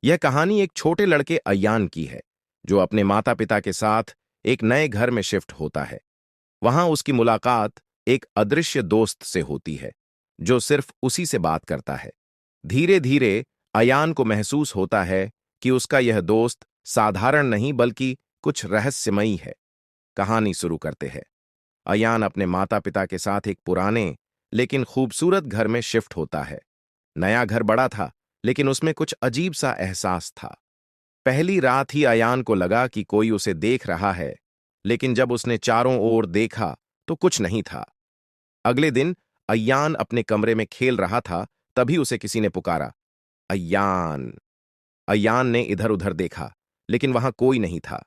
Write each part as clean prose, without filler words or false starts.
यह कहानी एक छोटे लड़के अयान की है, जो अपने माता पिता के साथ एक नए घर में शिफ्ट होता है। वहां उसकी मुलाकात एक अदृश्य दोस्त से होती है, जो सिर्फ उसी से बात करता है। धीरे धीरे अयान को महसूस होता है कि उसका यह दोस्त साधारण नहीं बल्कि कुछ रहस्यमयी है। कहानी शुरू करते हैं। अयान अपने माता पिता के साथ एक पुराने लेकिन खूबसूरत घर में शिफ्ट होता है। नया घर बड़ा था, लेकिन उसमें कुछ अजीब सा एहसास था। पहली रात ही अयान को लगा कि कोई उसे देख रहा है, लेकिन जब उसने चारों ओर देखा तो कुछ नहीं था। अगले दिन अयान अपने कमरे में खेल रहा था, तभी उसे किसी ने पुकारा, अयान। अयान ने इधर उधर देखा, लेकिन वहां कोई नहीं था।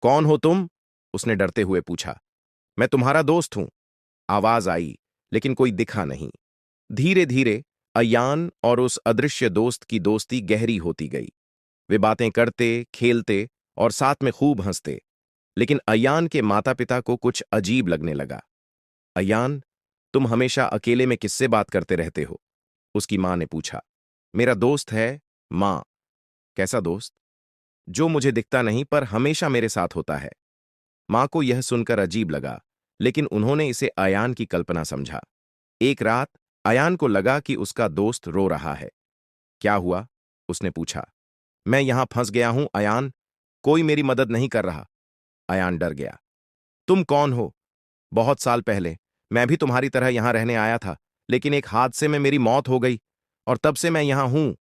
कौन हो तुम? उसने डरते हुए पूछा। मैं तुम्हारा दोस्त हूं, आवाज आई, लेकिन कोई दिखा नहीं। धीरे धीरे अयान और उस अदृश्य दोस्त की दोस्ती गहरी होती गई। वे बातें करते, खेलते और साथ में खूब हंसते। लेकिन अयान के माता पिता को कुछ अजीब लगने लगा। अयान, तुम हमेशा अकेले में किससे बात करते रहते हो? उसकी मां ने पूछा। मेरा दोस्त है, मां। कैसा दोस्त? जो मुझे दिखता नहीं पर हमेशा मेरे साथ होता है। मां को यह सुनकर अजीब लगा, लेकिन उन्होंने इसे अयान की कल्पना समझा। एक रात अयान को लगा कि उसका दोस्त रो रहा है। क्या हुआ? उसने पूछा। मैं यहां फंस गया हूं अयान, कोई मेरी मदद नहीं कर रहा। अयान डर गया। तुम कौन हो? बहुत साल पहले मैं भी तुम्हारी तरह यहां रहने आया था, लेकिन एक हादसे में मेरी मौत हो गई और तब से मैं यहां हूं।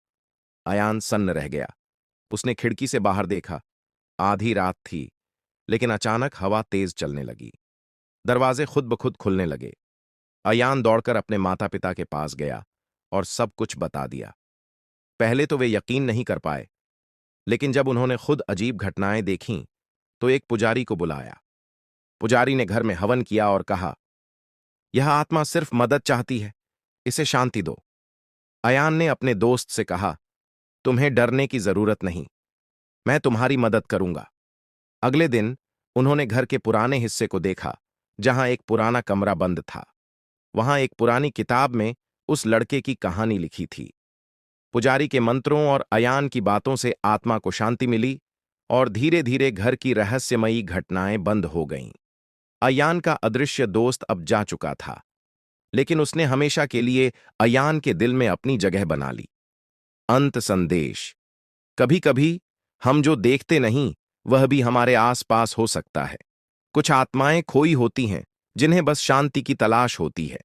अयान सन्न रह गया। उसने खिड़की से बाहर देखा। आधी रात थी, लेकिन अचानक हवा तेज चलने लगी। दरवाजे खुद ब खुद खुलने लगे। अयान दौड़कर अपने माता पिता के पास गया और सब कुछ बता दिया। पहले तो वे यकीन नहीं कर पाए, लेकिन जब उन्होंने खुद अजीब घटनाएं देखीं, तो एक पुजारी को बुलाया। पुजारी ने घर में हवन किया और कहा, यह आत्मा सिर्फ मदद चाहती है, इसे शांति दो। अयान ने अपने दोस्त से कहा, तुम्हें डरने की जरूरत नहीं, मैं तुम्हारी मदद करूंगा। अगले दिन उन्होंने घर के पुराने हिस्से को देखा, जहां एक पुराना कमरा बंद था। वहां एक पुरानी किताब में उस लड़के की कहानी लिखी थी। पुजारी के मंत्रों और अयान की बातों से आत्मा को शांति मिली और धीरे धीरे घर की रहस्यमयी घटनाएं बंद हो गईं। अयान का अदृश्य दोस्त अब जा चुका था, लेकिन उसने हमेशा के लिए अयान के दिल में अपनी जगह बना ली। अंत संदेश। कभी कभी हम जो देखते नहीं, वह भी हमारे आसपास हो सकता है। कुछ आत्माएं खोई होती हैं, जिन्हें बस शांति की तलाश होती है।